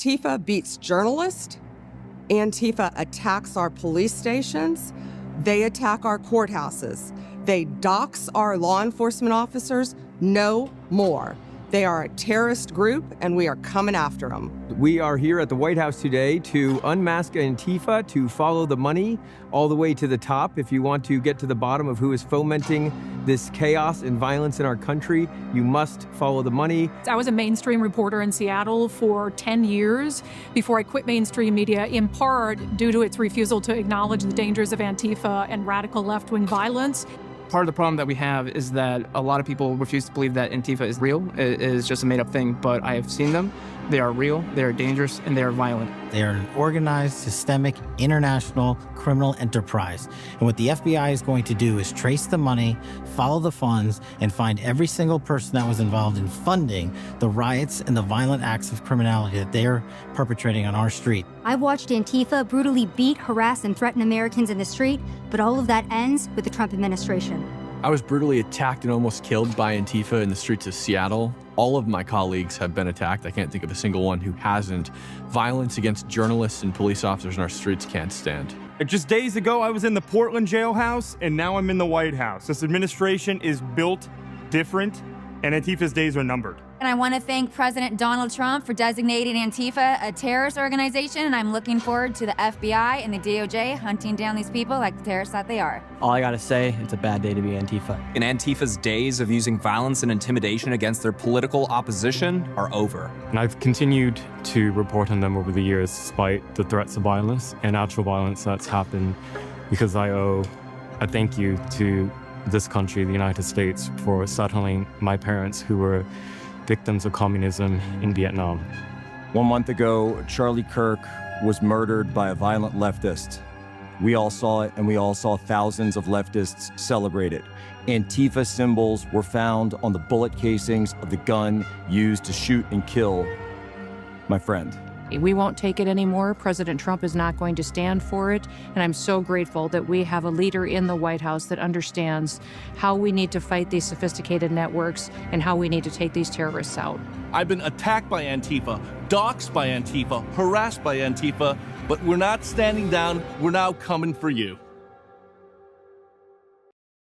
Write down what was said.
Antifa beats journalists. Antifa attacks our police stations. They attack our courthouses. They dox our law enforcement officers. No more. They are a terrorist group, and we are coming after them. We are here at the White House today to unmask Antifa, to follow the money all the way to the top. If you want to get to the bottom of who is fomenting this chaos and violence in our country, you must follow the money. I was a mainstream reporter in Seattle for 10 years before I quit mainstream media, in part due to its refusal to acknowledge the dangers of Antifa and radical left-wing violence. Part of the problem that we have is that a lot of people refuse to believe that Antifa is real, is just a made-up thing, but I have seen them. They are real, they are dangerous, and they are violent. They are an organized, systemic, international criminal enterprise. And what the FBI is going to do is trace the money, follow the funds, and find every single person that was involved in funding the riots and the violent acts of criminality that they're perpetrating on our street. I watched Antifa brutally beat, harass, and threaten Americans in the street, but all of that ends with the Trump administration. I was brutally attacked and almost killed by Antifa in the streets of Seattle. All of my colleagues have been attacked. I can't think of a single one who hasn't. Violence against journalists and police officers in our streets can't stand. Just days ago, I was in the Portland jailhouse, and now I'm in the White House. This administration is built different, and Antifa's days are numbered. And I want to thank President Donald Trump for designating Antifa a terrorist organization, and I'm looking forward to the FBI and the DOJ hunting down these people like the terrorists that they are. All I gotta say, it's a bad day to be Antifa. And Antifa's days of using violence and intimidation against their political opposition are over. And I've continued to report on them over the years, despite the threats of violence and actual violence that's happened, because I owe a thank you to this country, the United States, for settling my parents who were victims of communism in Vietnam. 1 month ago, Charlie Kirk was murdered by a violent leftist. We all saw it, and we all saw thousands of leftists celebrate it. Antifa symbols were found on the bullet casings of the gun used to shoot and kill my friend. We won't take it anymore. President Trump is not going to stand for it. And I'm so grateful that we have a leader in the White House that understands how we need to fight these sophisticated networks and how we need to take these terrorists out. I've been attacked by Antifa, doxxed by Antifa, harassed by Antifa, but we're not standing down. We're now coming for you.